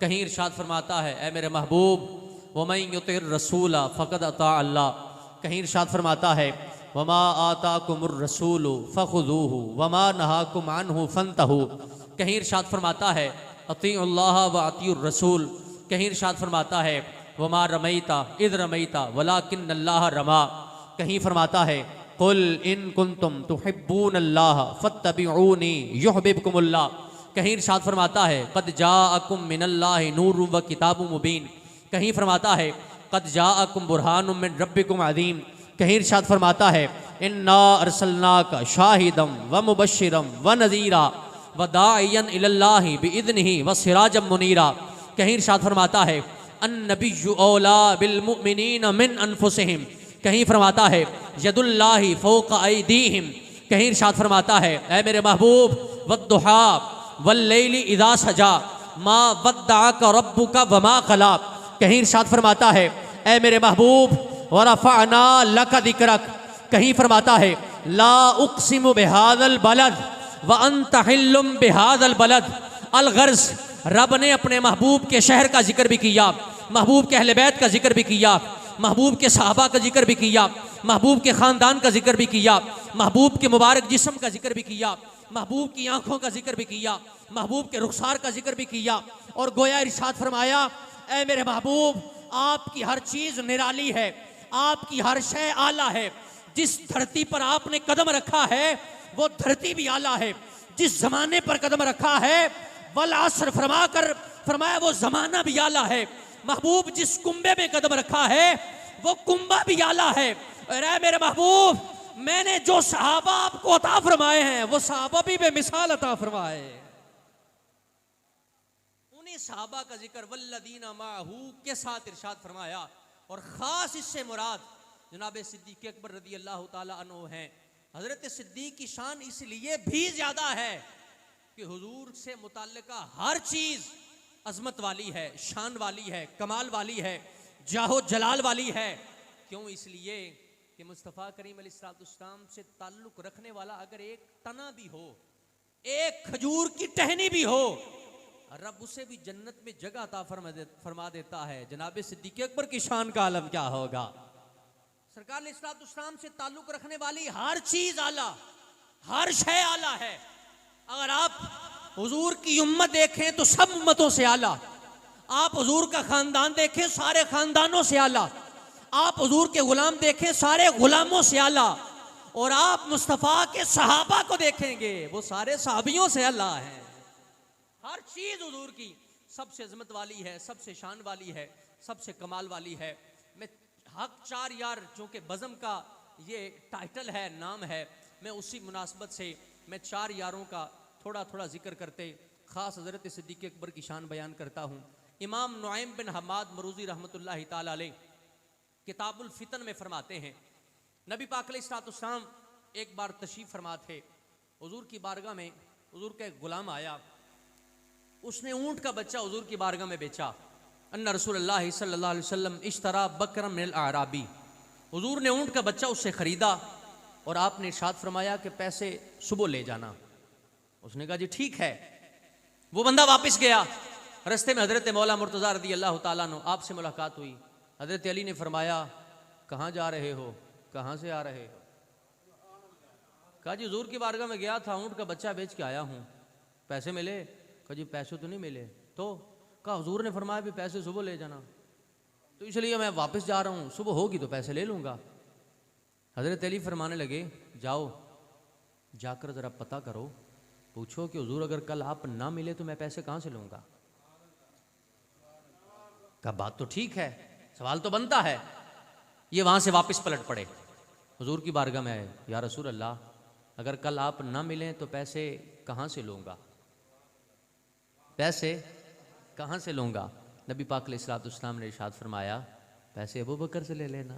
कहीं इरशाद फरमाता है ए मेरे महबूब वमन युतिर रसूला फ़क़द अता अल्लाह। कहीं इरशाद फरमाता है वमा आताकुमुर रसूलु फ़ख़ुज़ूहु वमा नहाकुम अन्हु फ़ंतहू। कहीं इरशाद फरमाता है अतीउल्लाह व अतीउर रसूल। कहीं इरशाद फरमाता है वमा रमैता इज़ रमैता वलाकिन्नल्लाह रमा। कहीं फरमाता है कुल इन कुंतुम तुहिब्बूनल्लाह फत्तबिऊनी युहबिबकुमुल्लाह। कहीं इरशाद फरमाता है क़द जाअकुम मिनल्लाहि नूरुम व किताबुम मुबीन। कहीं फरमाता है क़द जाअकुम बुरहानुम मिन रब्बिकुम अज़ीम। कहीं इरशाद फरमाता है इन्ना अरसलनाका शाहिदम व मुबश्शिरम व नज़ीरा व दाइयन इलल्लाहि बिइज़निही व सिराजम मुनीरा। कहीं इरशाद फरमाता है अन्नबिय्यु औला बिल मुमिनीन मिन अनफुसिहिम। कहीं फरमाता है यदुल्लाहि फौक़ ऐदीहिम। कहीं इरशाद फरमाता है ऐ मेरे महबूब वद्दुहा वल्लैलि इज़ा सजा मा वद्दअका रब्बुका वमा क़ला। कहीं इरशाद फरमाता है ऐ मेरे महबूब वरफ़अना लका ज़िक्रक। कहीं फरमाता है ला उक़सिमु बिहाज़ल बलद व अंत हिल्लुम बिहाज़ल बलद। अलगर्ज़ रब ने अपने महबूब के शहर का जिक्र भी किया, महबूब के अहले बैत का जिक्र भी किया, महबूब के सहाबा का जिक्र भी किया, महबूब के ख़ानदान का जिक्र भी किया, महबूब के मुबारक जिस्म का जिक्र भी किया, महबूब की आंखों का जिक्र भी किया, महबूब के रुखसार का जिक्र भी किया। और गोया इरशाद फरमाया ऐ मेरे महबूब आपकी हर चीज़ निराली है, आपकी हर शय आला है। जिस धरती पर आपने कदम रखा है वो धरती भी आला है, जिस जमाने पर कदम रखा है वल असर फरमाया वो जमाना भी आला है। महबूब जिस कुंबे में कदम रखा है वो कुंबा भी आला है। और ऐ मेरे महबूब मैंने जो सहाबा आपको अता फरमाए हैं वो सहाबा भी बेमिसाल अता फरमाए। उन्हीं सहाबा का जिक्र वल्लदीना माहू के साथ इरशाद फरमाया। और खास इससे मुराद जनाब सिद्दीक़ अकबर रज़ी अल्लाह ताला अन्हु हैं। हजरत सिद्दीक़ की शान इसलिए भी ज्यादा है कि हुजूर से मुताल्लिका हर चीज अजमत वाली है, शान वाली है, कमाल वाली है, जाहो जलाल वाली है। क्यों? इसलिए कि मुस्तफ़ा करीम अलैहिस्सलाम से ताल्लुक रखने वाला अगर एक तना भी हो, एक खजूर की टहनी भी हो, रब उसे भी जन्नत में जगह अता फरमा देता है। जनाब सिद्दीक़ अकबर की शान का आलम क्या होगा। सरकार अलैहिस्सलाम से ताल्लुक रखने वाली हर चीज आला, हर शय आला है। अगर आप हुजूर की उम्मत देखें तो सब उम्मतों से आला, आप हुजूर का खानदान देखें सारे खानदानों से आला, आप हुजूर के गुलाम देखें सारे गुलामों से आला, और आप मुस्तफ़ा के सहाबा को देखेंगे वो सारे सहाबियों से आला हैं। हर चीज हुजूर की सबसे अजमत वाली है, सबसे शान वाली है, सबसे कमाल वाली है। मैं हक चार यार जो कि बज़म का ये टाइटल है, नाम है, मैं उसी मुनासबत से मैं चार यारों का थोड़ा थोड़ा जिक्र करते ख़ास हज़रत सिद्दीक़ अकबर की शान बयान करता हूँ। इमाम नुआइम बिन हम्माद मरूज़ी रहमतुल्लाहि ताला अलैह किताबुल फितन में फरमाते हैं नबी पाक अलैहिस्सलाम एक बार तशरीफ़ फरमा थे, हुजूर की बारगाह में हुजूर का एक गुलाम आया, उसने ऊँट का बच्चा हुजूर की बारगाह में बेचा। अन्ना रसूलुल्लाह सल्लल्लाहु अलैहि वसल्लम इश्तरा बकरम मिनल आराबी। हुजूर ने ऊँट का बच्चा उससे ख़रीदा और आपने इरशाद फरमाया कि पैसे सुबह ले जाना। उसने कहा जी ठीक है। वो बंदा वापस गया, रस्ते में हज़रत मौला मुर्तज़ा रज़ी अल्लाह ताला अन्हु आपसे मुलाकात हुई। हज़रत अली ने फरमाया कहाँ जा रहे हो, कहाँ से आ रहे हो? कहा जी हुजूर की बारगाह में गया था, ऊँट का बच्चा बेच के आया हूँ, पैसे मिले? कहा जी पैसे तो नहीं मिले। तो कहा हुजूर ने फरमाया भी पैसे सुबह ले जाना, तो इसलिए मैं वापस जा रहा हूँ, सुबह होगी तो पैसे ले लूँगा। हज़रत अली फरमाने लगे जाओ जाकर ज़रा पता करो, पूछो कि हुजूर अगर कल आप ना मिले तो मैं पैसे कहाँ से लूँगा। कहा बात तो ठीक है, सवाल तो बनता है। ये वहाँ से वापस पलट पड़े, हुजूर की बारगाह में आए, या रसूल अल्लाह अगर कल आप ना मिलें तो पैसे कहाँ से लूँगा, पैसे कहाँ से लूँगा। नबी पाक अलैहिस्सलाम ने इरशाद फरमाया पैसे अबू बकर से ले लेना।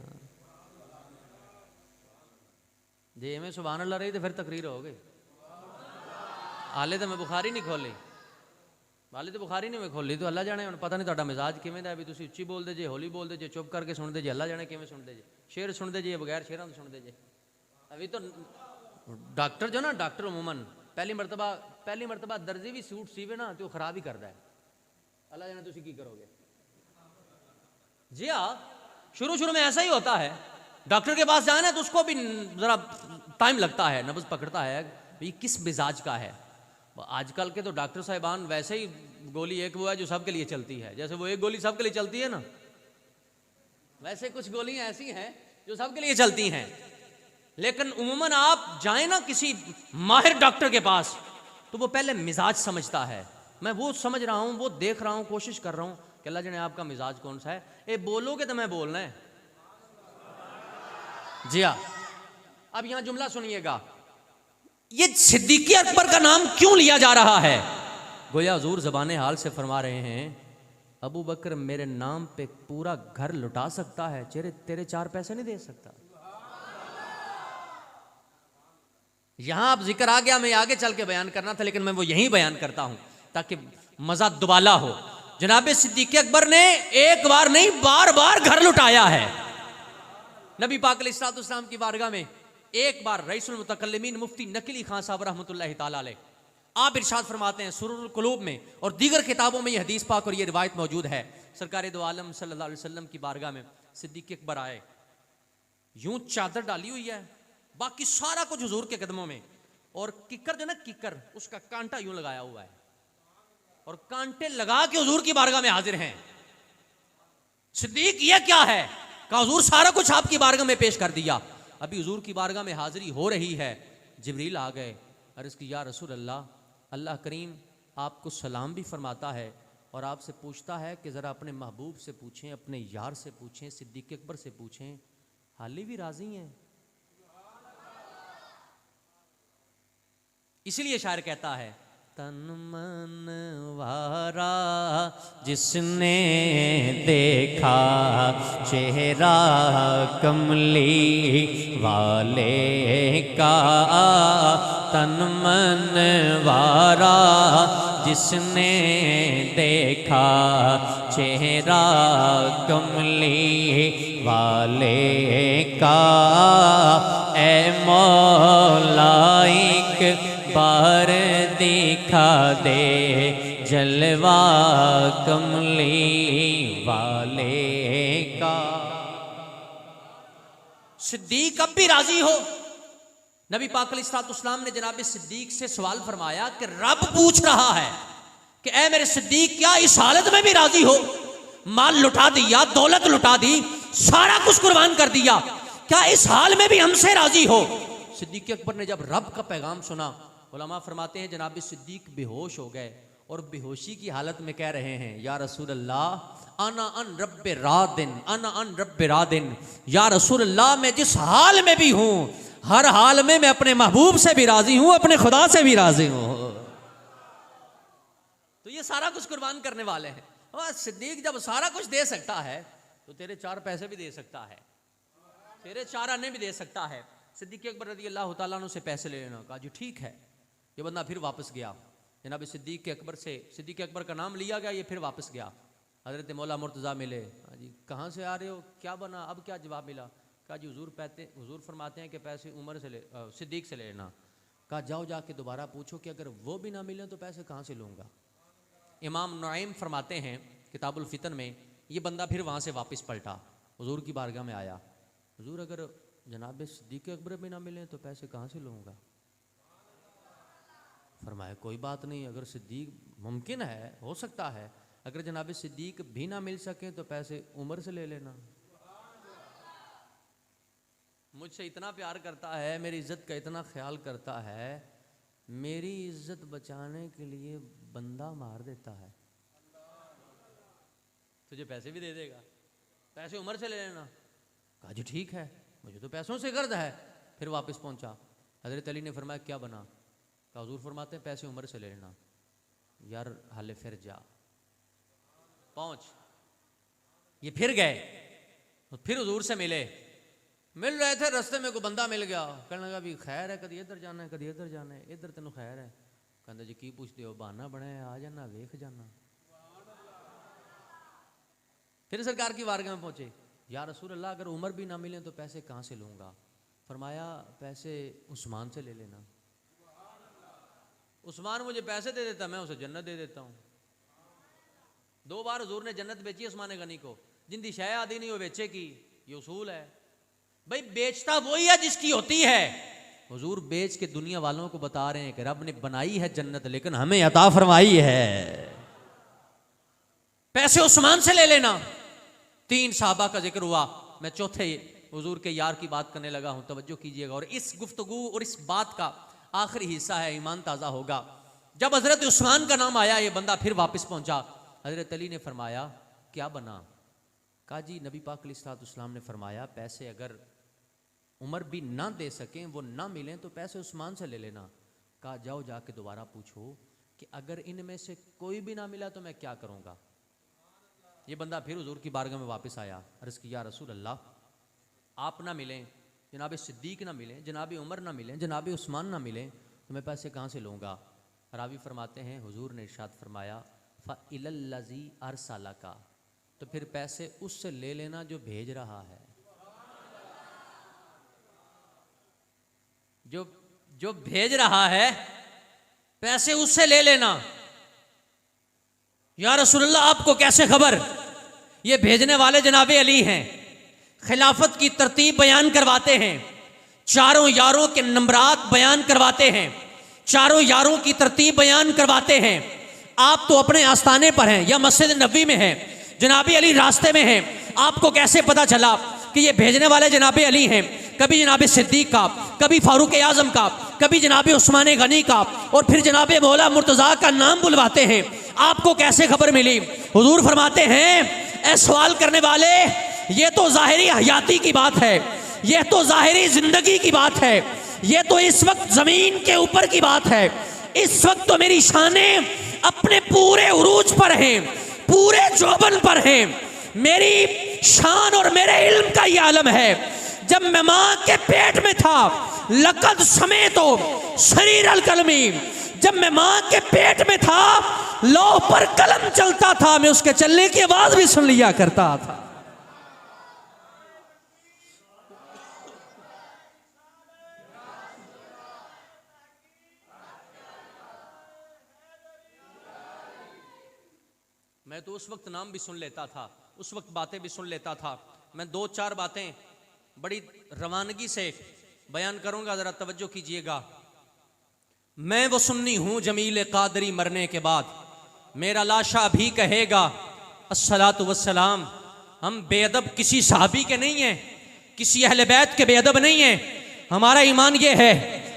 जे मैं सुभान अल्लाह रही तो फिर तकरीर हो गई। हाले तो मैं बुखारी नहीं खोली, हाले तो बुखारी नहीं मैं खोली, तो अल्लाह जाने पता नहीं ਤੁਹਾਡਾ मिजाज किवें दा, भी तुसीं उच्ची बोलदे जे, हौली बोलदे जे, चुप करके सुनदे जे, अल्लाह जाने किवें सुनदे जे, शेर सुनदे जे बगैर शेरां तो सुनदे जे। अभी तो डॉक्टर जो ना, डॉक्टर उमूमन पहली मरतबा दर्जी भी सूट सीवे ना तो खराब ही करता है। अल्लाह जाने तुसी की करोगे। जी हाँ, शुरू शुरू में ऐसा ही होता है। डॉक्टर के पास जाए ना तो उसको भी जरा टाइम लगता है, नब्ज पकड़ता है ये किस मिजाज का है। आजकल के तो डॉक्टर साहिबान वैसे ही गोली एक वो है जो सबके लिए चलती है, जैसे वो एक गोली सबके लिए चलती है ना, वैसे कुछ गोलियां ऐसी हैं जो सबके लिए चलती हैं। लेकिन उम्मन आप जाए ना किसी माहिर डॉक्टर के पास तो वो पहले मिजाज समझता है। मैं वो समझ रहा हूँ, वो देख रहा हूँ, कोशिश कर रहा हूँ कि अल्लाह जाने आपका मिजाज कौन सा है। ए बोलोगे तो मैं बोलना है। जी हाँ, अब यहां जुमला सुनिएगा, ये सिद्दीक़ अकबर का नाम क्यों लिया जा रहा है? गोया हुजूर ज़बान हाल से फरमा रहे हैं, अबू बकर मेरे नाम पे पूरा घर लुटा सकता है, तेरे 4 पैसे नहीं दे सकता। यहां अब जिक्र आ गया, मैं आगे चल के बयान करना था लेकिन मैं वो यहीं बयान करता हूं ताकि मजा दुबाला हो। जनाब सिद्दीक़ अकबर ने एक बार नहीं बार बार घर लुटाया है। नबी पाक अलैहिस्सलाम की बारगाह में एक बार रईसुल मुतकल्लिमीन मुफ्ती नकली खान साहब रहमतुल्लाहि ताला अलैह आप इरशाद फरमाते हैं सुरूरुल कुलूब में और दीगर किताबों में ये हदीस पाक और ये रिवायत मौजूद है, सरकार दो आलम सल्लल्लाहु अलैहि वसल्लम की बारगाह में सिद्दीक़ अकबर आए, यूं चादर डाली हुई है, बाकी सारा कुछ हुजूर के कदमों में, और किकर जो ना किकर उसका कांटा यूं लगाया हुआ है और कांटे लगा के हुजूर की बारगाह में हाजिर हैं। सिद्दीक ये क्या है? कहा हुजूर सारा कुछ आपकी बारगाह में पेश कर दिया। अभी हुजूर की बारगाह में हाजिरी हो रही है, जिब्रील आ गए, अर्ज़ की या रसूल अल्लाह, अल्लाह करीम आपको सलाम भी फरमाता है और आपसे पूछता है कि ज़रा अपने महबूब से पूछें, अपने यार से पूछें, सिद्दीक़ अकबर से पूछें, हाली भी राजी हैं? इसलिए शायर कहता है, तन मन वारा जिसने देखा चेहरा कमली वाले का, तन मन वारा जिसने देखा चेहरा कमली वाले का, ए मौला एक बार दिखा दे जलवा कमली वाले का। सिद्दीक अब भी राजी हो? नबी पाक अलैहिस्सलाम ने जनाब सिद्दीक से सवाल फरमाया कि रब पूछ रहा है कि ए मेरे सिद्दीक, क्या इस हालत में भी राजी हो? माल लुटा दिया, दौलत लुटा दी, सारा कुछ कुर्बान कर दिया, क्या इस हाल में भी हमसे राजी हो? सिद्दीक अकबर ने जब रब का पैगाम सुना, उलमा फरमाते हैं जनाब सिद्दीक बेहोश हो गए और बेहोशी की हालत में कह रहे हैं, या रसूल अल्लाह अना अन रब्बे रादिन, अना अन रब्बे रादिन, या रसूल अल्लाह मैं जिस हाल में भी हूं हर हाल में मैं अपने महबूब से भी राजी हूं, अपने खुदा से भी राजी हूं। तो ये सारा कुछ कुर्बान करने वाले हैं। और सिद्दीक जब सारा कुछ दे सकता है तो तेरे 4 पैसे भी दे सकता है, तेरे 4 आने भी दे सकता है। सिद्दीक अकबर रज़ी अल्लाह तआला अन्हु से पैसे ले लेना, कहा जी ठीक है। ये बंदा फिर वापस गया, जनाब सिद्दीक अकबर से, सिद्दीक अकबर का नाम लिया गया, ये फिर वापस गया। हज़रत मौला मुर्तज़ा मिले, जी कहाँ से आ रहे हो, क्या बना, अब क्या जवाब मिला? कहा जी हुजूर फरमाते हैं कि पैसे उमर से सिद्दीक से लेना। कहा जाओ जाके दोबारा पूछो कि अगर वो भी ना मिले तो पैसे कहाँ से लूँगा। इमाम नुआइम फरमाते हैं किताबुल फितन में, ये बंदा फिर वहाँ से वापस पलटा, हुजूर की बारगाह में आया, हुजूर अगर जनाब सिद्दीक अकबर भी ना मिले तो पैसे कहाँ से लूँगा? फरमाया कोई बात नहीं, अगर सिद्दीक मुमकिन है, हो सकता है, अगर जनाब सिद्दीक भी ना मिल सके तो पैसे उमर से ले लेना। मुझसे इतना प्यार करता है, मेरी इज्जत का इतना ख्याल करता है, मेरी इज्जत बचाने के लिए बंदा मार देता है, तुझे पैसे भी दे देगा, पैसे उमर से ले लेना। कहा जी ठीक है, मुझे तो पैसों से गर्ज है। फिर वापस पहुंचा, हजरत अली ने फरमाया क्या बना? कहा हुजूर फरमाते हैं पैसे उमर से ले लेना। यार हाले फिर जा, पहुंच। ये फिर गए, फिर हुजूर से मिले, मिल रहे थे, रास्ते में कोई बंदा मिल गया, कहने लगा भी खैर है, कभी इधर जाना है, कभी इधर जाना है, इधर तेन खैर है। कहते जी की पूछते हो, बहाना बनाया, आ जाना, वेख जाना। फिर सरकार की बारगाह में पहुंचे, या रसूल अल्लाह अगर उमर भी ना मिले तो पैसे कहाँ से लूँगा? फरमाया पैसे उस्मान से ले लेना। उस्मान मुझे पैसे दे देता, मैं उसे जन्नत दे देता हूँ। 2 बार हुजूर ने जन्नत बेची उस्मान गनी को, जिंदी शय आदि नहीं हो बेचे की, ये उसूल है भाई। बेचता वही है जिसकी होती है। हुजूर बेच के दुनिया वालों को बता रहे हैं कि रब ने बनाई है जन्नत लेकिन हमें अता फरमाई है। पैसे उस्मान से ले लेना। 3 साहबा का जिक्र हुआ, मैं चौथे हुजूर के यार की बात करने लगा हूं, तवज्जो कीजिएगा। और इस गुफ्तगू और इस बात का आखिरी हिस्सा है, ईमान ताज़ा होगा। जब हजरत उस्मान का नाम आया, ये बंदा फिर वापस पहुंचा। हजरत अली ने फरमाया क्या बना? कहा जी नबी पाक अलैहिस्सलाम ने फरमाया पैसे अगर उमर भी ना दे सकें, वो ना मिलें तो पैसे उस्मान से ले लेना। कहा जाओ जाके दोबारा पूछो कि अगर इनमें से कोई भी ना मिला तो मैं क्या करूंगा। ये बंदा फिर हुजूर की बारगाह में वापस आया, अर्ज़ किया रसूल अल्लाह आप ना मिलें, जनाब सिद्दीक ना मिलें, जनाब उमर ना मिलें, जनाब उस्मान ना मिलें तो मैं पैसे कहाँ से लूँगा। रावी फरमाते हैं हुजूर ने इरशाद फरमाया फ़इलल्लज़ी अरसलका, तो फिर पैसे उससे ले लेना जो भेज रहा है। जो भेज रहा है पैसे उससे ले लेना। या रसूलल्लाह आपको कैसे खबर? ये भेजने वाले जनाबे अली हैं, खिलाफत की तरतीब बयान करवाते हैं, चारों यारों के नंबरात बयान करवाते हैं, चारों यारों की तरतीब बयान करवाते हैं। आप तो अपने आस्थाने पर हैं या मस्जिद नबी में हैं, जनाबे अली रास्ते में हैं, आपको कैसे पता चला कि ये भेजने वाले जनाबे अली हैं? कभी जनाबे सिद्दीक का, कभी फारूक आजम का, कभी जनाबे उस्मान गनी का, और फिर जनाबे मौला मुर्तज़ा का नाम बुलवाते हैं। आपको कैसे खबर मिली? हुजूर फरमाते हैं ए सवाल करने वाले, ये तो ज़ाहिरी हयाती की बात है, ये तो ज़ाहिरी जिंदगी की बात है, ये तो इस वक्त जमीन के ऊपर की बात है। इस वक्त तो मेरी शानें अपने पूरे उरूज पर हैं, पूरे जोबन पर हैं। मेरी शान और मेरे इल्म का ये आलम है, जब मैं माँ के पेट में था लक़द समेतो शरीर अल कलमी, जब मैं माँ के पेट में था लौह पर कलम चलता था, मैं उसके चलने की आवाज भी सुन लिया करता था। मैं तो उस वक्त नाम भी सुन लेता था, उस वक्त बातें भी सुन लेता था। मैं 2-4 बातें बड़ी रवानगी से बयान करूंगा, जरा तवज्जो कीजिएगा। मैं वो सुन्नी हूं जमील कादरी मरने के बाद, मेरा लाशा भी कहेगा अस्सलातु वस्सलाम। हम बेअदब किसी सहाबी के नहीं हैं, किसी अहले बैत के बेअदब नहीं हैं। हमारा ईमान ये है,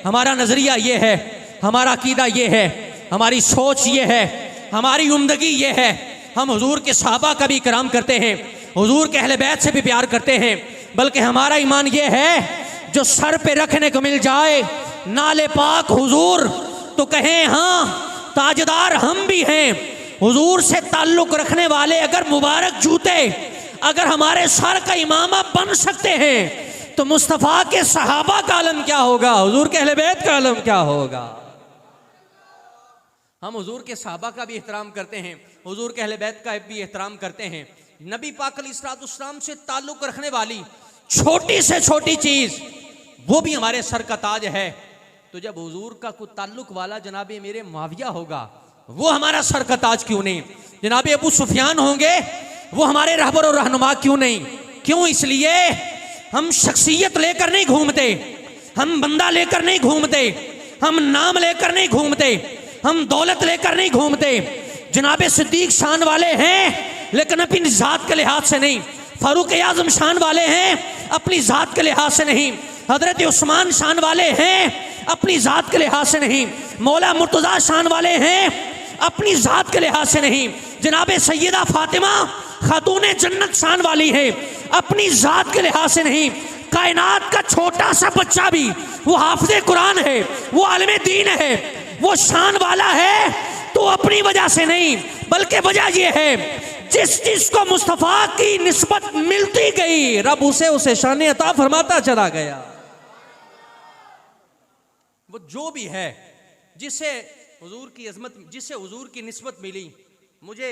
हमारा नजरिया ये है, हमारा अकीदा ये है, हमारी सोच ये है, हमारी उम्दगी ये है। हम हुजूर के सहाबा का भी इकराम करते हैं, हुजूर के अहले बैत से भी प्यार करते हैं, बल्कि हमारा ईमान ये है जो सर पे रखने को मिल जाए नाले पाक हुजूर तो कहें हाँ ताजदार हम भी हैं। हुजूर से ताल्लुक रखने वाले अगर मुबारक जूते अगर हमारे सर का इमामा बन सकते हैं तो मुस्तफ़ा के सहाबा का आलम क्या होगा, हुजूर के अहले बैत का आलम क्या होगा। हम हुजूर के सहाबा का भी एहतराम करते हैं, हुजूर के अहले बैत का भी एहतराम करते हैं। नबी पाक अलैहिस्सलाम से ताल्लुक रखने वाली छोटी से छोटी चीज वो भी हमारे सर का ताज है। तो जब हुजूर का कोई ताल्लुक वाला जनाबे मेरे मुआविया होगा, वो हमारा सर का ताज क्यों नहीं? जनाबे अबू सुफियान होंगे, वो हमारे रहबर और रहनुमा क्यों नहीं? क्यों? इसलिए हम शख्सियत लेकर नहीं घूमते, हम बंदा लेकर नहीं घूमते, हम नाम लेकर नहीं घूमते, हम दौलत लेकर नहीं घूमते। जनाबे सिद्दीक शान वाले हैं लेकिन अपनी जात के लिहाज से नहीं, फारूक आजम शान वाले हैं अपनी जात के लिहाज से नहीं, हजरत उस्मान शान वाले हैं अपनी जात के लिहाज से नहीं, मौला मुर्तज़ा शान वाले हैं अपनी जात के लिहाज से नहीं, जनाबे सैयदा फातिमा खातून जन्नत शान वाली है अपनी जात के लिहाज से नहीं। कायनात का छोटा सा बच्चा भी वो हाफिज़े कुरान है, वो आलिम दीन है, वो शान वाला है तो अपनी वजह से नहीं, बल्कि वजह यह है जिस चीज को मुस्तफा की निस्बत मिलती गई रब उसे शान अता फरमाता चला गया। वो जो भी है जिसे हुजूर की अजमत, जिसे हुजूर की निस्बत मिली, मुझे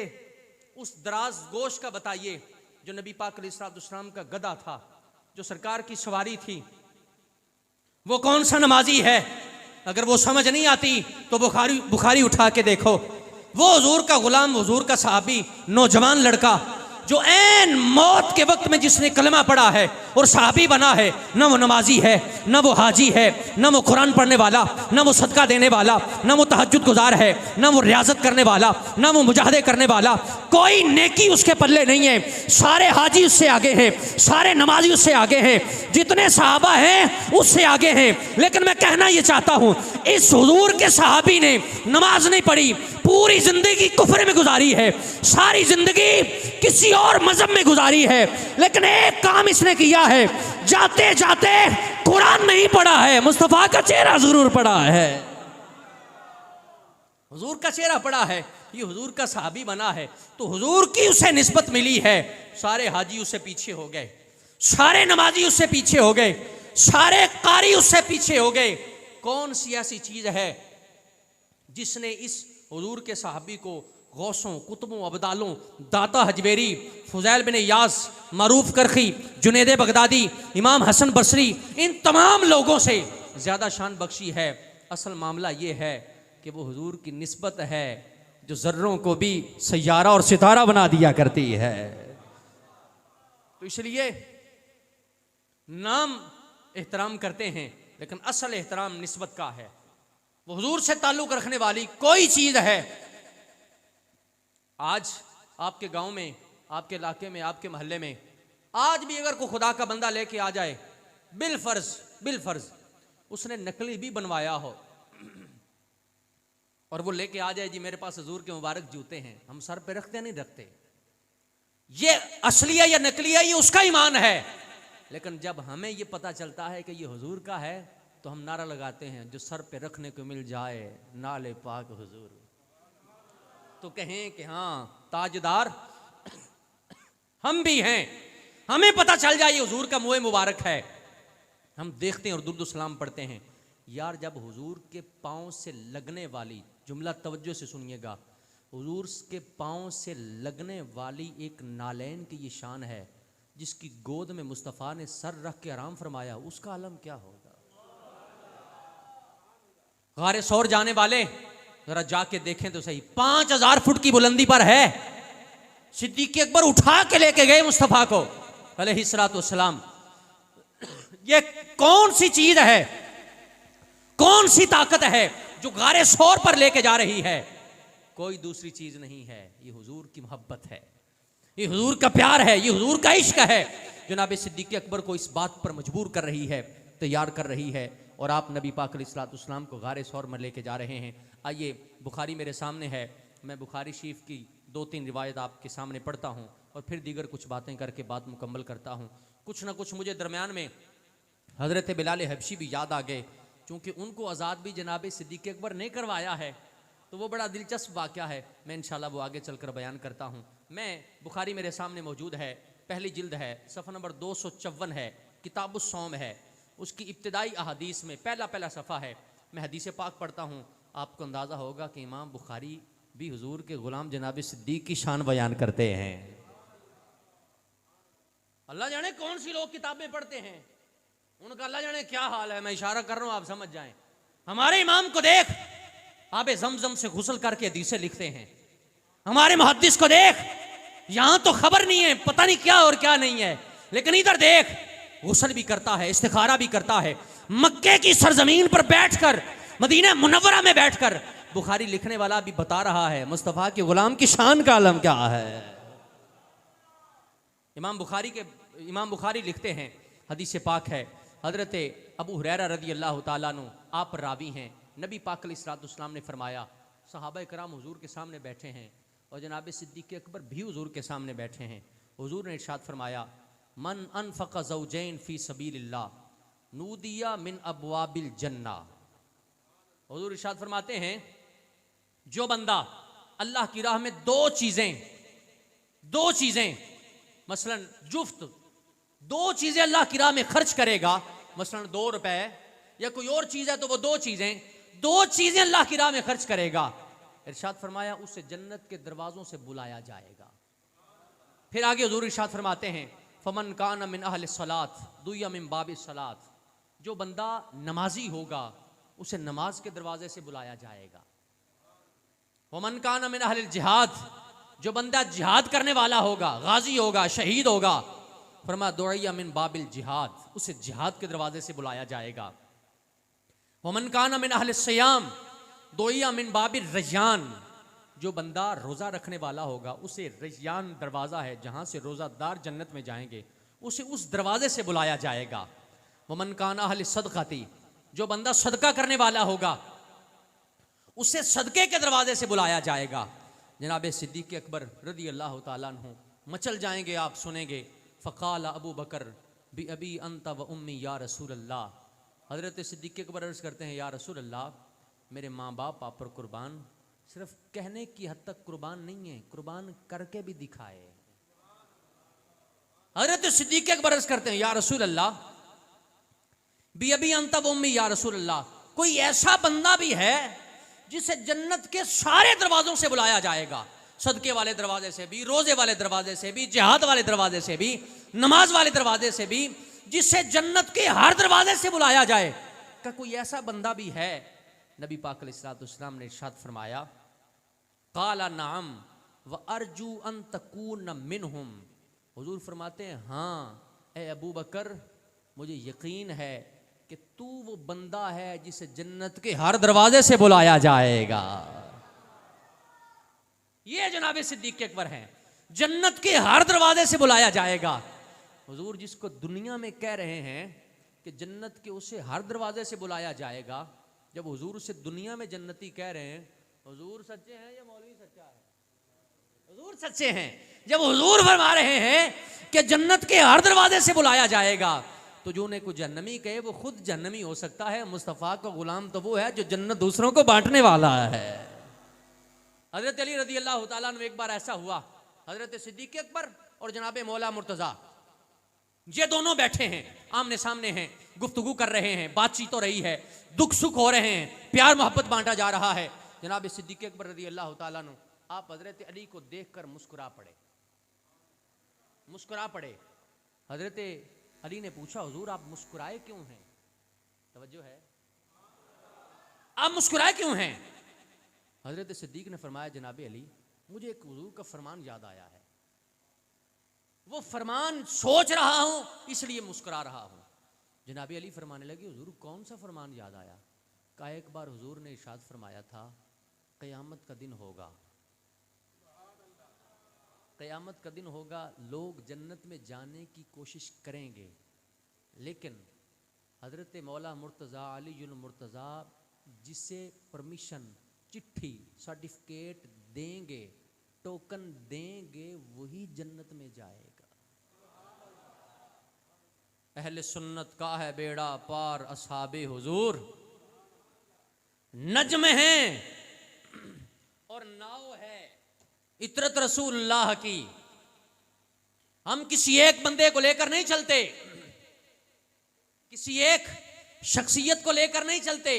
उस दराज गोश का बताइए जो नबी पाक अलैहिस्सलाम का गधा था, जो सरकार की सवारी थी। वो कौन सा नमाजी है? अगर वो समझ नहीं आती तो बुखारी उठा के देखो। वो हुजूर का गुलाम, हुजूर का सहाबी, नौजवान लड़का जो ऐन मौत के वक्त में जिसने कलमा पढ़ा है और सहाबी बना है, न वो नमाजी है, न वो हाजी है, न वो कुरान पढ़ने वाला, न वो सदका देने वाला, न वो तहज्जुद गुजार है, न वो रियाजत करने वाला, न वो मुजाहदे करने वाला, कोई नेकी उसके पल्ले नहीं है। सारे हाजी उससे आगे हैं, सारे नमाजी उससे आगे हैं, जितने सहाबा हैं उससे आगे हैं। लेकिन मैं कहना ये चाहता हूँ, इस हुजूर के सहाबी ने नमाज नहीं पढ़ी, पूरी जिंदगी कुफ्र में गुजारी है, सारी जिंदगी किसी और मजहब में गुजारी है, लेकिन एक काम इसने किया है, जाते जाते कुरान नहीं पढ़ा है, मुस्तफा का चेहरा जरूर पढ़ा है, हुजूर का चेहरा पढ़ा है। ये हुजूर का सहाबी बना है तो हुजूर की उसे निस्बत मिली है। सारे हाजी उससे पीछे हो गए, सारे नमाजी उससे पीछे हो गए, सारे कारी उससे पीछे हो गए। कौन सी ऐसी चीज है जिसने इस हुजूर के सहाबी को गौसों, कुतुबों, अबदालों, दाता हजवेरी, फुजैल बिन यास, मारूफ करखी, जुनैद बगदादी, इमाम हसन बसरी, इन तमाम लोगों से ज़्यादा शान बख्शी है? असल मामला ये है कि वो हुजूर की निस्बत है जो ज़र्रों को भी सैयारा और सितारा बना दिया करती है। तो इसलिए नाम एहतराम करते हैं, लेकिन असल एहतराम निस्बत का है। वो हुजूर से ताल्लुक़ रखने वाली कोई चीज़ है। आज आपके गांव में, आपके इलाके में, आपके मोहल्ले में आज भी अगर कोई खुदा का बंदा लेके आ जाए, बिल फर्ज उसने नकली भी बनवाया हो और वो लेके आ जाए, जी मेरे पास हुजूर के मुबारक जूते हैं, हम सर पे रखते नहीं रखते, ये असली है या नकली है ये उसका ईमान है। लेकिन जब हमें ये पता चलता है कि ये हुजूर का है तो हम नारा लगाते हैं, जो सर पे रखने को मिल जाए नाले पाक हुजूर, तो कहें कि हाँ ताजदार हम भी हैं, हमें पता चल जाए ये हुजूर का मुँह मुबारक है। हम देखते हैं और दुरूद सलाम पढ़ते हैं। यार जब हुजूर के पाँव से लगने वाली, जुमला तवज्जो से सुनिएगा, हुजूर के पाँव से लगने वाली एक नालैन की ये शान है, जिसकी गोद में मुस्तफ़ा ने सर रख के आराम फरमाया, उसका आलम क्या होगा। गारे सौर जाने वाले जरा जाके देखें तो सही, 5000 फुट की बुलंदी पर है। सिद्दीक़ अकबर उठा के लेके गए मुस्तफ़ा को अलैहिस्सलातु वस्सलाम। ये कौन सी चीज है, कौन सी ताकत है जो गारे सौर पर लेके जा रही है? कोई दूसरी चीज नहीं है, ये हुजूर की मोहब्बत है, ये हुजूर का प्यार है, ये हुजूर का इश्क है। जनाब सिद्दीक़ अकबर को इस बात पर मजबूर कर रही है, तैयार कर रही है, और आप नबी पाक अलैहिस्सलाम को गारे सौर में लेके जा रहे हैं। आइए, बुखारी मेरे सामने है, मैं बुखारी शरीफ की 2-3 रिवायत आपके सामने पढ़ता हूँ और फिर दीगर कुछ बातें करके बात मुकम्मल करता हूँ। कुछ ना कुछ मुझे दरमियान में हज़रत बिलाल हबशी भी याद आ गए, क्योंकि उनको आज़ाद भी जनाब सिद्दीक़ अकबर ने करवाया है, तो वो बड़ा दिलचस्प वाक़या है। मैं इंशाल्लाह वो आगे चलकर बयान करता हूँ। मैं बुखारी मेरे सामने मौजूद है, पहली जिल्द है, सफ़ा नंबर 254 है, किताबुस सौम है, उसकी इब्तिदाई अहादीस में पहला सफ़ा है। मैं हदीस पाक पढ़ता हूँ, आपको अंदाज़ा होगा कि इमाम बुखारी भी हुजूर के ग़ुलाम जनाब सिद्दीक़ की शान बयान करते हैं। अल्लाह जाने कौन सी लोग किताबें पढ़ते हैं, उनका अल्लाह जाने क्या हाल है। मैं इशारा कर रहा हूँ, आप समझ जाएं। हमारे इमाम को देख, आबे ज़मज़म से गुस्ल करके हदीसें लिखते हैं। हमारे मुहद्दिस को देख, यहां तो खबर नहीं है, पता नहीं क्या और क्या नहीं है, लेकिन इधर देख, गुस्ल भी करता है, इस्तिखारा भी करता है। मक्के की सरजमीन पर बैठकर, मदीना मुनव्वरा में बैठकर बुखारी लिखने वाला भी बता रहा है मुस्तफ़ा के गुलाम की शान का आलम क्या है। इमाम बुखारी लिखते हैं, हदीस पाक है, हजरत अबू हुरैरा रज़ी अल्लाह ताला अन्हु आप रावी हैं, नबी पाक अलैहिस्सलाम ने फरमाया, सहाबा कराम हुजूर के सामने बैठे हैं और जनाब सिद्दीक़ अकबर भी हुजूर के सामने बैठे हैं। हुजूर ने इरशाद फरमाया, मन अनफ़क़ ज़ौजैन फ़ी सबीलिल्लाह नूदिया मिन अबवाबिल जन्ना। हुजूर इरशाद फरमाते हैं, जो बंदा अल्लाह की राह में दो चीज़ें मसलन जुफ्त, दो चीज़ें अल्लाह की राह में खर्च करेगा, मसलन 2 रुपए या कोई और चीज़ है तो वो दो चीज़ें अल्लाह की राह में खर्च करेगा, इरशाद फरमाया उसे जन्नत के दरवाज़ों से बुलाया जाएगा। फिर आगे हुजूर इरशाद फरमाते हैं, फमन कान मिन अहल सलात दुया मिन बाब सलात, जो बंदा नमाजी होगा उसे नमाज के दरवाजे से बुलाया जाएगा। वमन कान मिन अहलिल जिहाद, जो बंदा जिहाद करने वाला होगा, गाजी होगा, शहीद होगा, फरमा दुइया मिन बाबिल जिहाद, उसे जिहाद के दरवाजे से बुलाया जाएगा। वमन कान मिन अहलिस सियाम दुइया मिन बाबिल रय्यान, जो बंदा रोजा रखने वाला होगा उसे रय्यान दरवाजा है जहां से रोजादार जन्नत में जाएंगे, उसे उस दरवाजे से बुलाया जाएगा। वमन कान अहलिस सदकाती, जो बंदा सदका करने वाला होगा उसे सदके के दरवाजे से बुलाया जाएगा। जनाब सिद्दीक़ अकबर रदी अल्लाह ताला अन्हु मचल जाएंगे, आप सुनेंगे। फ़क़ाल अबू बकर बी अबी अंत व उम्मी या रसूल अल्लाह, हज़रत सिद्दीक़ अकबर अर्ज़ करते हैं, या रसूल अल्लाह, मेरे माँ बाप आप पर कुर्बान, सिर्फ कहने की हद तक कुर्बान नहीं है, कुर्बान करके भी दिखाए। हज़रत सिद्दीक़ अकबर अर्ज़ करते हैं, या रसूल अल्लाह, बी अबी अंत व उम्मी या रसूल अल्लाह, कोई ऐसा बंदा भी है जिसे जन्नत के सारे दरवाजों से बुलाया जाएगा, सदके वाले दरवाजे से भी, रोजे वाले दरवाजे से भी, जिहाद वाले दरवाजे से भी, नमाज वाले दरवाजे से भी, जिसे जन्नत के हर दरवाजे से बुलाया जाए, क्या कोई ऐसा बंदा भी है? नबी पाक अलैहिस्सलाम ने इरशाद फरमाया, काला नाम व अर्जू अन तकून मिनहुम, हुजूर फरमाते हैं, हाँ ए अबू बकर, मुझे यकीन है कि तू वो बंदा है जिसे जन्नत के हर दरवाजे से बुलाया जाएगा। ये जनाब सिद्दीक़ अकबर हैं, जन्नत के हर दरवाजे से बुलाया जाएगा। हुजूर जिसको दुनिया में कह रहे हैं कि जन्नत के उसे हर दरवाजे से बुलाया जाएगा, जब हुजूर उसे दुनिया में जन्नती कह रहे हैं, हुजूर सच्चे हैं या मौलवी सच्चा है? हुजूर सच्चे हैं। जब हुजूर फरमा रहे हैं कि जन्नत के हर दरवाजे से बुलाया जाएगा, तो जो उन्हें को जहन्नमी कहे वो खुद जहन्नमी हो सकता है। मुस्तफ़ा का गुलाम तो वो है जो जन्नत दूसरों को बांटने वाला है। हजरत अली रदी अल्लाह ताला अन्हु, एक बार ऐसा हुआ, हजरत सिद्दीक़ अकबर और जनाब मौला मुर्तज़ा, ये दोनों बैठे हैं, आमने सामने हैं, गुफ्तगू कर रहे हैं, बातचीत हो रही है, दुख सुख हो रहे हैं, प्यार मोहब्बत बांटा जा रहा है। जनाब सिद्दीक़ अकबर रदी अल्लाह ताला अन्हु, आप हजरत अली को देखकर मुस्कुरा पड़े। हजरत अली ने पूछा, हुजूर आप मुस्कुराए क्यों हैं? तवज्जो है, आप मुस्कुराए क्यों हैं? हजरत सिद्दीक ने फरमाया, जनाब अली, मुझे एक हुजूर का फरमान याद आया है, वो फरमान सोच रहा हूं इसलिए मुस्कुरा रहा हूं। जनाब अली फरमाने लगे, हुजूर कौन सा फरमान याद आया? कहा, एक बार हुजूर ने इरशाद फरमाया था, क़यामत का दिन होगा, क़यामत का दिन होगा, लोग जन्नत में जाने की कोशिश करेंगे, लेकिन हज़रत मौला मुर्तज़ा अलीयुल मुर्तज़ा जिसे परमिशन, चिट्ठी, सर्टिफिकेट देंगे, टोकन देंगे, वही जन्नत में जाएगा। अहले सुन्नत का है बेड़ा पार, असहाबे हुजूर नज्म हैं और नाव है इतरत रसूलुल्लाह की। हम किसी एक बंदे को लेकर नहीं चलते, किसी एक शख्सियत को लेकर नहीं चलते।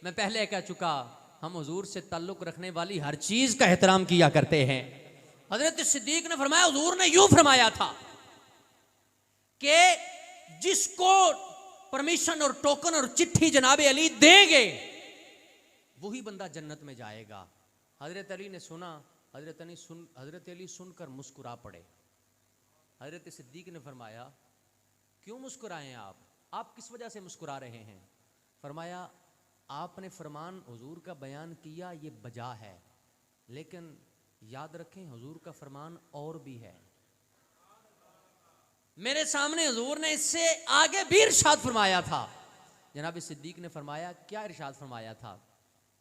मैं पहले कह चुका, हम हुजूर से ताल्लुक रखने वाली हर चीज का एहतराम किया करते हैं। हजरत सिद्दीक ने फरमाया, हुजूर ने यूं फरमाया था कि जिसको परमिशन और टोकन और चिट्ठी जनाब अली देंगे, वही बंदा जन्नत में जाएगा। हजरत अली ने सुना, हजरत अली सुनकर मुस्कुरा पड़े। हजरत सिद्दीक ने फरमाया, क्यों मुस्कुराएं आप किस वजह से मुस्कुरा रहे हैं? फरमाया, आपने फरमान हुजूर का बयान किया, ये बजा है, लेकिन याद रखें हुजूर का फरमान और भी है। मेरे सामने हुजूर ने इससे आगे भी इरशाद फरमाया था। जनाब सिद्दीक ने फरमाया, क्या इरशाद फरमाया था?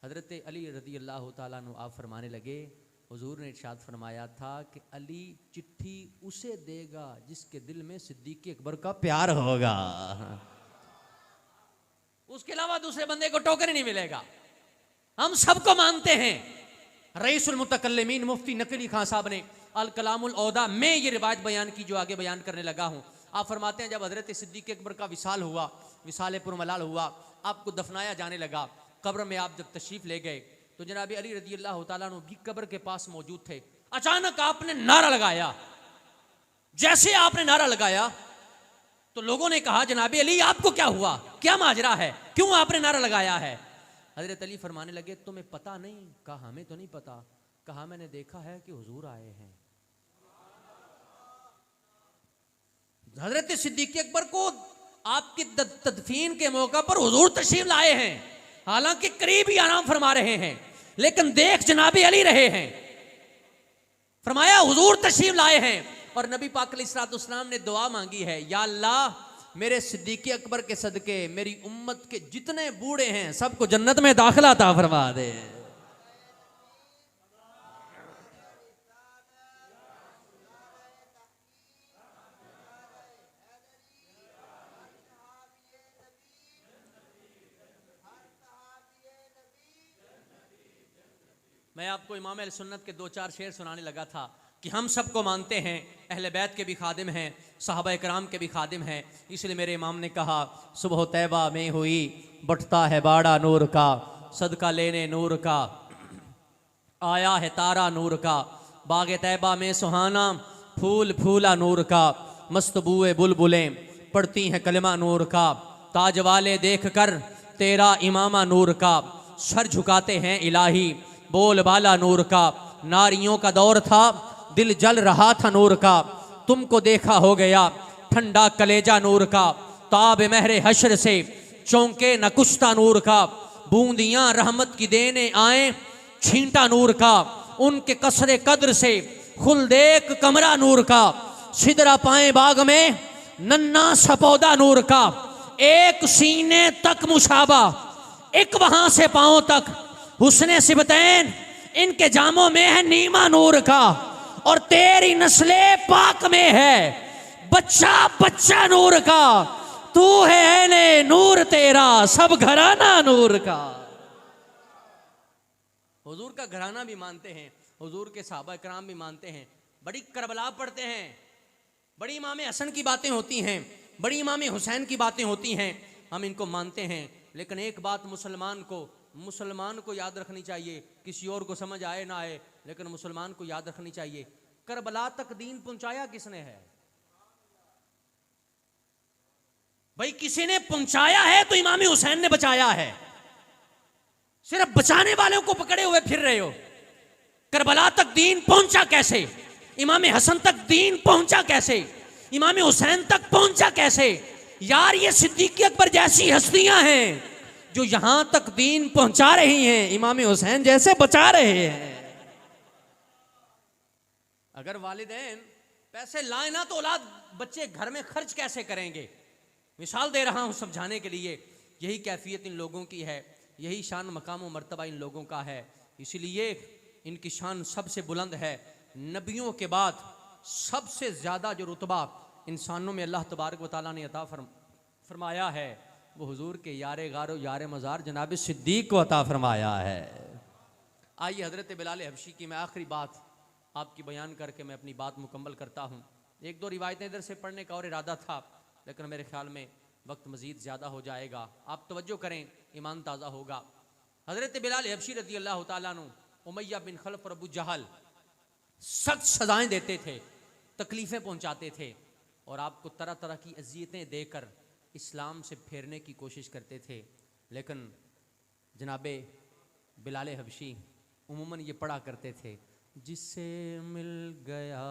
हजरत अली रदी अल्लाह ताला अन्हु आप फरमाने लगे, हुजूर ने इरशाद फरमाया था कि अली चिट्ठी उसे देगा जिसके दिल में सिद्दीक अकबर का प्यार होगा, उसके अलावा दूसरे बंदे को टोकन ही नहीं मिलेगा। हम सबको मानते हैं। रईसुल मुतकल्लिमीन मुफ्ती नकवी खान साहब ने अल कलामुल औदा में ये रिवायत बयान की जो आगे बयान करने लगा हूं। आप फरमाते हैं, जब हजरत सिद्दीक अकबर का विसाल हुआ, विसाल पुरमलाल हुआ, आपको दफनाया जाने लगा, कब्र में आप जब तशरीफ ले गए तो जनाब अली रदी अल्लाह ताला अन्हु भी कब्र के पास मौजूद थे। अचानक आपने नारा लगाया। जैसे आपने नारा लगाया तो लोगों ने कहा, जनाब अली आपको क्या हुआ, क्या माजरा है, क्यों आपने नारा लगाया है? हजरत अली फरमाने लगे तुम्हें पता नहीं? कहा हमें तो नहीं पता। कहा मैंने देखा है कि हुजूर आए हैं। हजरत सिद्दीक अकबर को आपकी तदफीन के मौका पर हुजूर तशरीफ लाए हैं, हालांकि करीब ही आराम फरमा रहे हैं, लेकिन देख जनाबे अली रहे हैं। फरमाया हुजूर तशरीफ लाए हैं और नबी पाक अलैहिस्सलाम ने दुआ मांगी है, या अल्लाह मेरे सिद्दीक अकबर के सदके मेरी उम्मत के जितने बूढ़े हैं सबको जन्नत में दाखिला अता फरमा दे। मैं आपको इमाम अहले सुन्नत के 2-4 शेर सुनाने लगा था कि हम सबको मानते हैं, अहले बैत के भी खादिम हैं, सहाबा कराम के भी खादिम हैं। इसलिए मेरे इमाम ने कहा सुबह तैबा में हुई बटता है बाड़ा नूर का, सदका लेने नूर का आया है तारा नूर का, बाग तैबा में सुहाना फूल फूला नूर का, मस्तबूए बुलबुलें पढ़ती हैं कलमा नूर का, ताज वाले देख कर तेरा इमामा नूर का, सर झुकाते हैं इलाही बोल बाला नूर का, नारियों का दौर था दिल जल रहा था नूर का, तुमको देखा हो गया ठंडा कलेजा नूर का, ताब महरे हशर से चौंके न कुश्ता नूर का, बूंदियां रहमत की देने आए छींटा नूर का, उनके कसरे कद्र से खुलदेक कमरा नूर का, सिदरा पाए बाग में नन्ना सपौदा नूर का, एक सीने तक मुशाबा एक वहां से पांव तक हुस्ने सिबतैन इनके जामों में है नीमा नूर का, और तेरी नस्ले पाक में है बच्चा बच्चा नूर का, तू है ने नूर तेरा सब घराना नूर का। हुजूर का घराना भी मानते हैं, हुजूर के सहाबा कराम भी मानते हैं, बड़ी करबला पढ़ते हैं, बड़ी इमाम हसन की बातें होती हैं, बड़ी इमाम हुसैन की बातें होती हैं, हम इनको मानते हैं। लेकिन एक बात मुसलमान को याद रखनी चाहिए, किसी और को समझ आए ना आए, लेकिन मुसलमान को याद रखनी चाहिए, करबला तक दीन पहुंचाया किसने है? भाई किसी ने पहुंचाया है तो इमाम हुसैन ने बचाया है। सिर्फ बचाने वालों को पकड़े हुए फिर रहे हो। करबला तक दीन पहुंचा कैसे? इमाम हसन तक दीन पहुंचा कैसे? इमाम हुसैन तक पहुंचा कैसे? यार ये सिद्दीक अकबर जैसी हस्तियां हैं जो यहां तक दीन पहुंचा रही हैं, इमाम हुसैन जैसे बचा रहे हैं। अगर वालिदैन पैसे लाए ना तो औलाद बच्चे घर में खर्च कैसे करेंगे? मिसाल दे रहा हूं समझाने के लिए। यही कैफियत इन लोगों की है, यही शान मकाम व मर्तबा इन लोगों का है, इसलिए इनकी शान सबसे बुलंद है। नबियों के बाद सबसे ज़्यादा जो रुतबा इंसानों में अल्लाह तबारक व तआला ने अता फरमाया है वो हुजूर के यारे गारो यारे मज़ार जनाब सिद्दीक को अता फरमाया है। आइए हज़रत बिलाल हबशी की मैं आखिरी बात आपकी बयान करके मैं अपनी बात मुकम्मल करता हूँ। एक दो रिवायतें इधर से पढ़ने का और इरादा था, लेकिन मेरे ख्याल में वक्त मज़ीद ज़्यादा हो जाएगा। आप तवज्जो करें, ईमान ताज़ा होगा। हज़रत बिलाल हबशी रज़ी अल्लाह तआला अन्हु उमैया बिन खलफ और अबू जहल सख्त सजाएं देते थे, तकलीफ़ें पहुँचाते थे और आपको तरह तरह की अज़ियतें देकर इस्लाम से फेरने की कोशिश करते थे। लेकिन जनाबे बिलाल हबशी उमूमन ये पढ़ा करते थे, जिससे मिल गया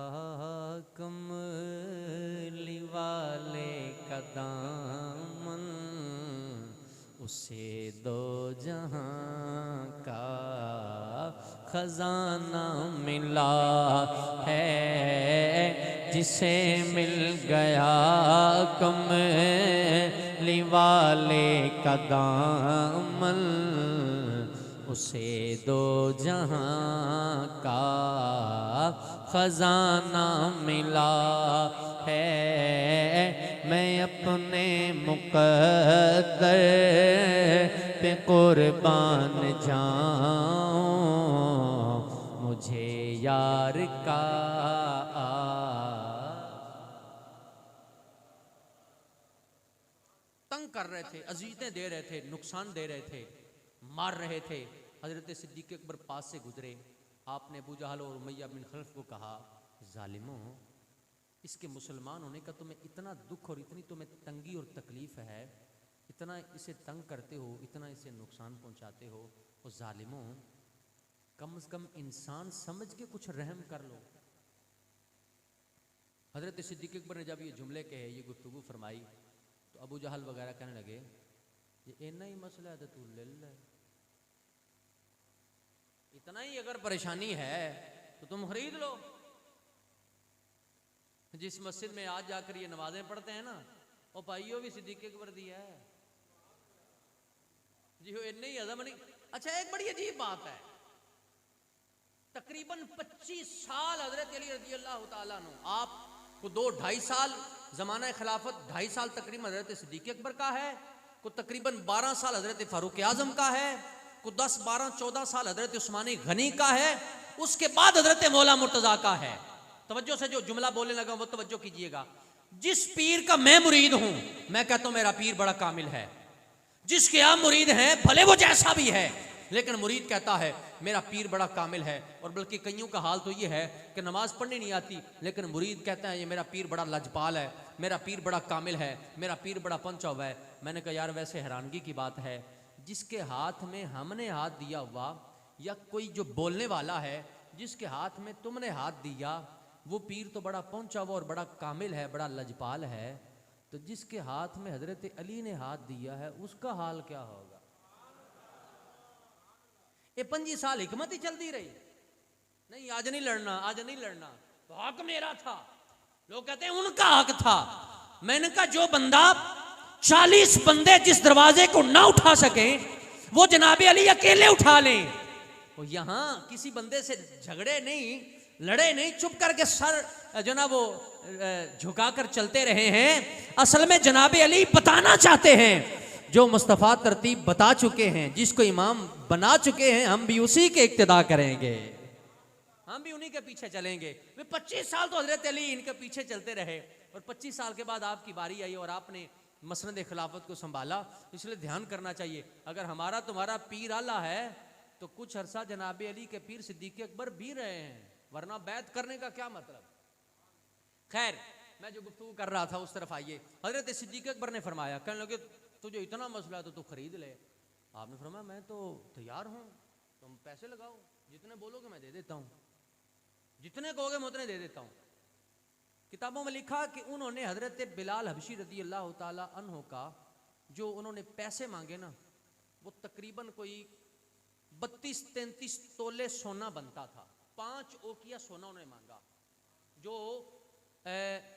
कमली वाले का दामन, उसे दो जहां का खजाना मिला है। जिसे मिल गया कमली वाले का दामन, उसे दो जहां का खजाना मिला है। मैं अपने मुक़द्दर पे कुर्बान जाऊं, मुझे यार का तंग कर रहे थे, अज़ीज़ें दे रहे थे, नुकसान दे रहे थे, मार रहे थे। हज़रत सिद्दीक़ अकबर पास से गुजरे, आपने अबू जहल और उमैया बिन खलफ को कहा, ज़ालिमों, इसके मुसलमान होने का तुम्हें इतना दुख और इतनी तुम्हें तंगी और तकलीफ़ है, इतना इसे तंग करते हो, इतना इसे नुकसान पहुंचाते हो, वो जालिमों कम से कम इंसान समझ के कुछ रहम कर लो। हजरत सिद्दीक अकबर ने जब ये जुमले कहे, ये गुफ्तगू फरमाई, तो अबू जहल वगैरह कहने लगे ये इतना ही मसला है तो तू ले ले, इतना ही अगर परेशानी है तो तुम खरीद लो। जिस मस्जिद में आज जाकर ये नमाजें पढ़ते हैं ना, वो भाइयों भी सिद्दीक अकबर दिया है जी, हो इतने ही हजम नहीं। अच्छा, एक बड़ी अजीब बात है, तकरीबन 25 साल हजरत अली रज़ी अल्लाह ताला अन्हु, आपको 2-2.5 साल जमाना खिलाफत, 2.5 साल तकरीबन हजरत सिद्दीक अकबर का है, को तकरीबन 12 साल हजरत फारूक आजम का है, को 10, 12, 14 साल हजरत उस्मान गनी का है, उसके बाद हजरत मौला मुर्तजा का है। तवज्जो से जो जुमला बोलने लगा वो तवज्जो कीजिएगा। जिस पीर का मैं मुरीद हूं, मैं कहता हूं मेरा पीर बड़ा कामिल है। जिसके आप मुरीद हैं, भले वो जैसा भी है, लेकिन मुरीद कहता है मेरा पीर बड़ा कामिल है। और बल्कि कईयों का हाल तो ये है कि नमाज पढ़नी नहीं आती, लेकिन मुरीद कहता है ये मेरा पीर बड़ा लजपाल है, मेरा पीर बड़ा कामिल है, मेरा पीर बड़ा पंचा हुआ है। मैंने कहा यार वैसे हैरानगी की बात है, जिसके हाथ में हमने हाथ दिया हुआ, या कोई जो बोलने वाला है जिसके हाथ में तुमने हाथ दिया, वो पीर तो बड़ा पहुंचा हुआ और बड़ा कामिल है, बड़ा लजपाल है, तो जिसके हाथ में हजरत अली ने हाथ दिया है उसका हाल क्या होगा? ये 25 साल हिकमत ही चलती रही, नहीं आज नहीं लड़ना, आज नहीं लड़ना, तो हक मेरा था। लोग कहते हैं उनका हक था। मैंने कहा जो बंदा 40 बंदे जिस दरवाजे को ना उठा सके, वो जनाबे अली अकेले उठा लें। वो यहां किसी बंदे से झगड़े नहीं, लड़े नहीं, चुप करके सर जो ना वो झुकाकर चलते रहे हैं। असल में जनाबे अली बताना चाहते हैं, जो मुस्तफ़ा तरतीब बता चुके हैं, जिसको इमाम बना चुके हैं, हम भी उसी के इक्तिदा करेंगे, हम भी उन्हीं के पीछे चलेंगे। वे 25 साल तो हजरत अली इनके पीछे चलते रहे, और 25 साल के बाद आपकी बारी आई और आपने मसनद खिलाफत को संभाला। इसलिए ध्यान करना चाहिए, अगर हमारा तुम्हारा पीर आला है तो कुछ अरसा जनाबे अली के पीर सिद्दीक अकबर भी रहे हैं, वरना बैत करने का क्या मतलब। खैर, मैं जो गुफ्तगू कर रहा था उस तरफ आइए। हजरत सिद्दीक अकबर ने फरमाया, कहने लगे तुझे इतना मसला है तो तू खरीद ले। आपने फरमाया मैं तो तैयार हूं, तुम पैसे लगाओ, जितने बोलोगे मैं दे देता हूं, जितने कहोगे मैं उतने दे देता हूं। किताबों में लिखा कि उन्होंने हजरत बिलाल हबशी रज़ी अल्लाह ताला अन्हु का जो उन्होंने पैसे मांगे ना, वो तकरीबन कोई 32-33 तोले सोना बनता था। 5 ओकिया सोना उन्होंने मांगा, जो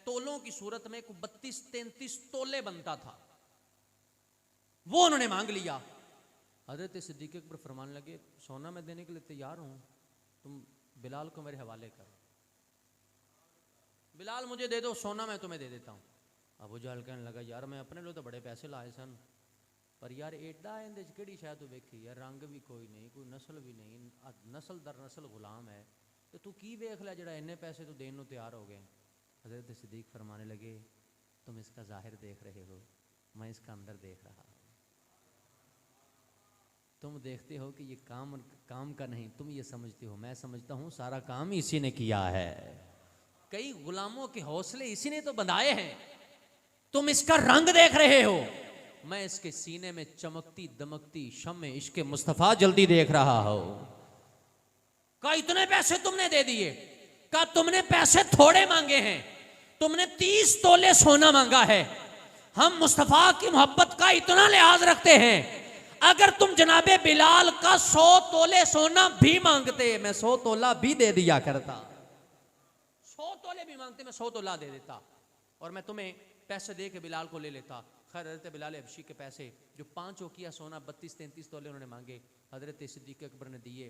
तोलों की सूरत में 32-33 तोले बनता था, वो उन्होंने मांग लिया। हजरत सिद्दीक अकबर फरमाने लगे सोना मैं देने के लिए तैयार हूं, तुम बिलाल को मेरे हवाले करो, बिलाल मुझे दे दो, सोना मैं तुम्हें दे देता हूं। अबू जहल कहने लगा यार मैं अपने लिए तो बड़े पैसे लाए सन, पर यार एडा इंदे च केड़ी शै तू वेखी यार, रंग भी कोई नहीं, कोई नस्ल भी नहीं, नस्ल दर नस्ल गुलाम है, तो तू की वेख लिया जेड़ा इन्ने पैसे तू देने तैयार हो गए। हजरत सिद्दीक फरमाने लगे तुम इसका जाहिर देख रहे हो, मैं इसका अंदर देख रहा हूं। तुम देखते हो कि ये काम का नहीं, तुम ये समझते हो, मैं समझता हूं सारा काम इसी ने किया है, कई गुलामों के हौसले इसी ने तो बंधाए हैं। तुम इसका रंग देख रहे हो, मैं इसके सीने में चमकती दमकती शम्मे इश्क़े मुस्तफ़ा जल्दी देख रहा हूं। का इतने पैसे तुमने दे दिए, का तुमने पैसे थोड़े मांगे हैं, तुमने 30 तोले सोना मांगा है। हम मुस्तफ़ा की मोहब्बत का इतना लिहाज रखते हैं, अगर तुम जनाबे बिलाल का 100 तोले सोना भी मांगते, मैं 100 तोला भी दे दिया करता, 100 तोले भी मांगते मैं 100 तोला दे देता, और मैं तुम्हें पैसे दे के बिलाल को ले लेता। खैर हजरत बिलाल हबशी के पैसे जो 5 ओकिया सोना 32-33 तोले उन्होंने मांगे, हजरत सिद्दीक अकबर ने दिए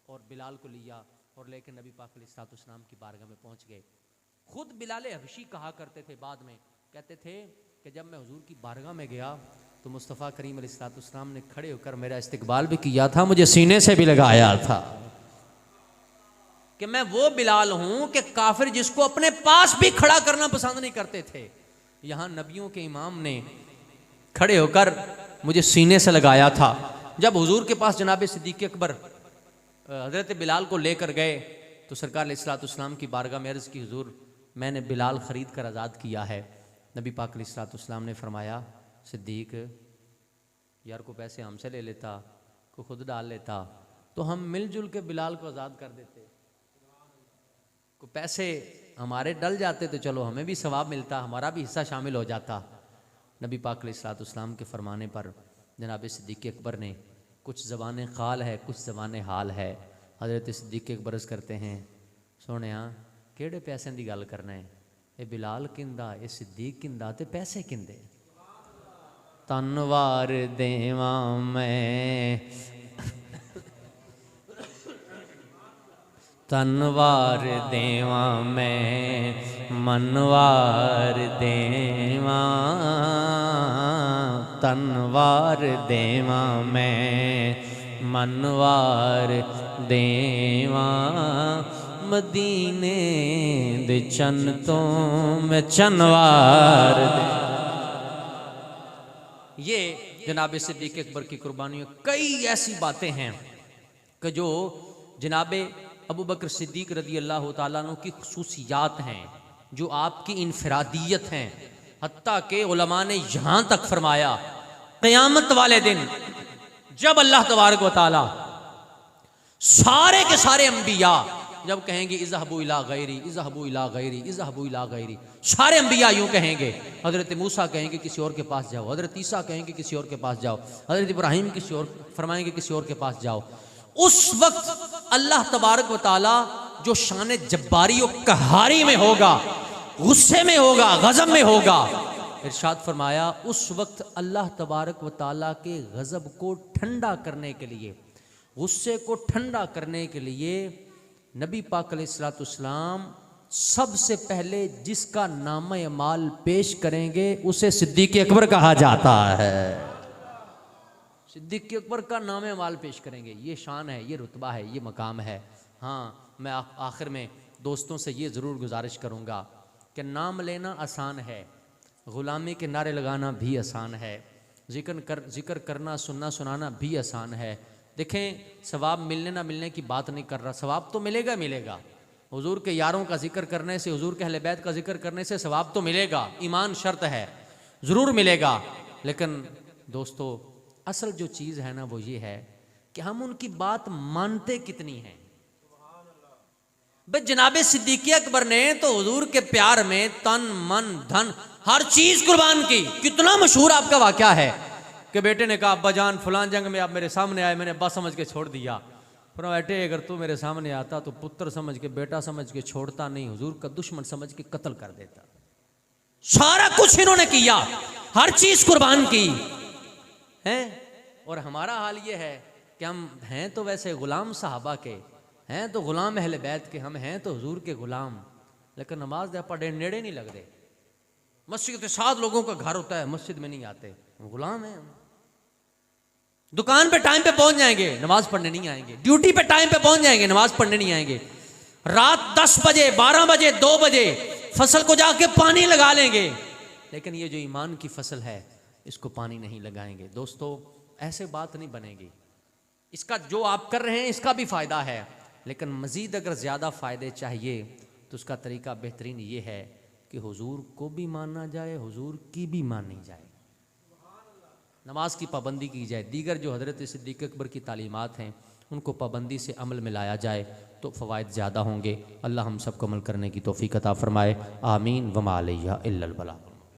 और बिलाल को लिया और लेकर नबी पाक अलैहिस्सलाम की बारगाह में पहुंच गए। खुद बिलाल हबशी कहा करते थे, बाद में कहते थे कि जब मैं हुजूर की बारगाह में गया तो मुस्तफ़ा करीम अलैहिस्सलाम ने खड़े होकर मेरा इस्तकबाल भी किया था, मुझे सीने से भी लगाया था कि मैं वो बिलाल हूं कि काफिर जिसको अपने पास भी खड़ा करना पसंद नहीं करते थे, यहां नबियों के इमाम ने खड़े होकर मुझे सीने से लगाया था। जब हुजूर के पास जनाब सिद्दीक अकबर हजरत बिलाल को लेकर गए तो सरकार अलैहिस्सलाम की बारगाह में अर्ज़ की हुजूर मैंने बिलाल ख़रीद कर आज़ाद किया है। नबी पाक अलैहिस्सलाम ने फरमाया सिद्दीक यार को पैसे हमसे ले लेता, को खुद डाल लेता, तो हम मिलजुल के बिलाल को आज़ाद कर देते। को पैसे हमारे डल जाते तो चलो हमें भी सवाब मिलता, हमारा भी हिस्सा शामिल हो जाता। नबी पाक अलैहिस्सलाम के फरमाने पर जनाब सिद्दीक़ अकबर ने, कुछ ज़बान क़ाल है कुछ ज़बान हाल है, हज़रत सिद्दीक़ अकबर अर्ज़ करते हैं, सोने केड़े पैसे की गल करना है, ये बिलाल किंदा, ये सिद्दीक़ किंदा, ते पैसे किंदे। तनवार देवा मैं, तनवार देवा मैं, मनवार देवा, तनवार देवा मैं, मनवार देवा, मदीने दे चन तो मैं चनवार दे। ये जनाब सिद्दीक़ अकबर की कुर्बानियों, कई ऐसी बातें हैं कि जो जनाब अबू बकर सिद्दीक़ रज़ी अल्लाह तआला अन्हु की खुसूसियात हैं, जो आपकी इनफरादियत हैं। हत्ता के उलमा ने यहाँ तक फरमाया, क़यामत वाले दिन जब अल्लाह तबारक व तआला सारे के सारे अम्बिया जब कहेंगे इज़हबू इला गैरी, इज़हबू इला गैरी, इज़हबू इला गैरी, सारे अम्बिया यूँ कहेंगे। हज़रत मूसा कहेंगे किसी और के पास जाओ, हज़रत ईसा कहेंगे किसी और के पास जाओ, हज़रत इब्राहीम किसी और फरमाएंगे किसी और के पास जाओ। उस वक्त अल्लाह तबारक व तआला जो शान जब्बारी और कहारी में होगा, गुस्से में होगा, गज़ब में होगा, इरशाद फरमाया उस वक्त अल्लाह तबारक व तआला के गज़ब को ठंडा करने के लिए, गुस्से को ठंडा करने के लिए नबी पाक अलैहिस्सलाम सबसे पहले जिसका नाम अमाल पेश करेंगे उसे सिद्दीक़ अकबर कहा जाता है। सिद्दीक़ अकबर का नाम अमाल पेश करेंगे, ये शान है, ये रुतबा है, ये मकाम है। हाँ, मैं आखिर में दोस्तों से ये ज़रूर गुजारिश करूँगा कि नाम लेना आसान है, ग़ुलामी के नारे लगाना भी आसान है, ज़िक्र करना सुनना सुनाना भी आसान है। देखें, सवाब मिलने ना मिलने की बात नहीं कर रहा, सवाब तो मिलेगा मिलेगा। हुजूर के यारों का जिक्र करने से, हुजूर के अहले बैत का जिक्र करने से सवाब तो मिलेगा, ईमान शर्त है, ज़रूर मिलेगा। लेकिन दोस्तों, असल जो चीज़ है ना वो ये है कि हम उनकी बात मानते कितनी हैं। भाई जनाब सिद्दीक़ अकबर ने तो हुजूर के प्यार में तन मन धन हर चीज़ कुर्बान की। कितना मशहूर आपका वाक़या है कि बेटे ने कहा, अब्बा जान फलां जंग में आप मेरे सामने आए, मैंने अब्बा समझ के छोड़ दिया। फिर बेटे अगर तू मेरे सामने आता तो पुत्र समझ के, बेटा समझ के छोड़ता नहीं, हुजूर का दुश्मन समझ के कत्ल कर देता। सारा कुछ इन्होंने किया, हर चीज कुर्बान की है। और हमारा हाल ये है कि हम हैं तो वैसे गुलाम सहाबा के, हैं तो गुलाम अहले बैत के, हम हैं तो हुजूर के गुलाम, लेकिन नमाज दे पढ़े नेड़े नहीं लगते। मस्जिद के 7 लोगों का घर होता है, मस्जिद में नहीं आते, गुलाम है। दुकान पे टाइम पे पहुंच जाएंगे, नमाज पढ़ने नहीं आएंगे। ड्यूटी पे टाइम पे पहुंच जाएंगे, नमाज पढ़ने नहीं आएंगे। रात 10 बजे 12 बजे 2 बजे फसल को जाके पानी लगा लेंगे, लेकिन ये जो ईमान की फसल है इसको पानी नहीं लगाएंगे। दोस्तों, ऐसे बात नहीं बनेगी। इसका जो आप कर रहे हैं इसका भी फायदा है, लेकिन मजीद अगर ज्यादा फायदे चाहिए तो उसका तरीका बेहतरीन ये है कि हुजूर को भी माना जाए, हुजूर की भी मानी जाए, नमाज की पाबंदी की जाए, दीगर जो हज़रत सिद्दीक़ अकबर की तालीमात हैं उनको पाबंदी से अमल में लाया जाए तो फ़वाइद ज़्यादा होंगे। अल्लाह हम सबको अमल करने की तौफ़ीक़ अता फ़रमाए। आमीन। वमा अलैना इल्लल बलाग।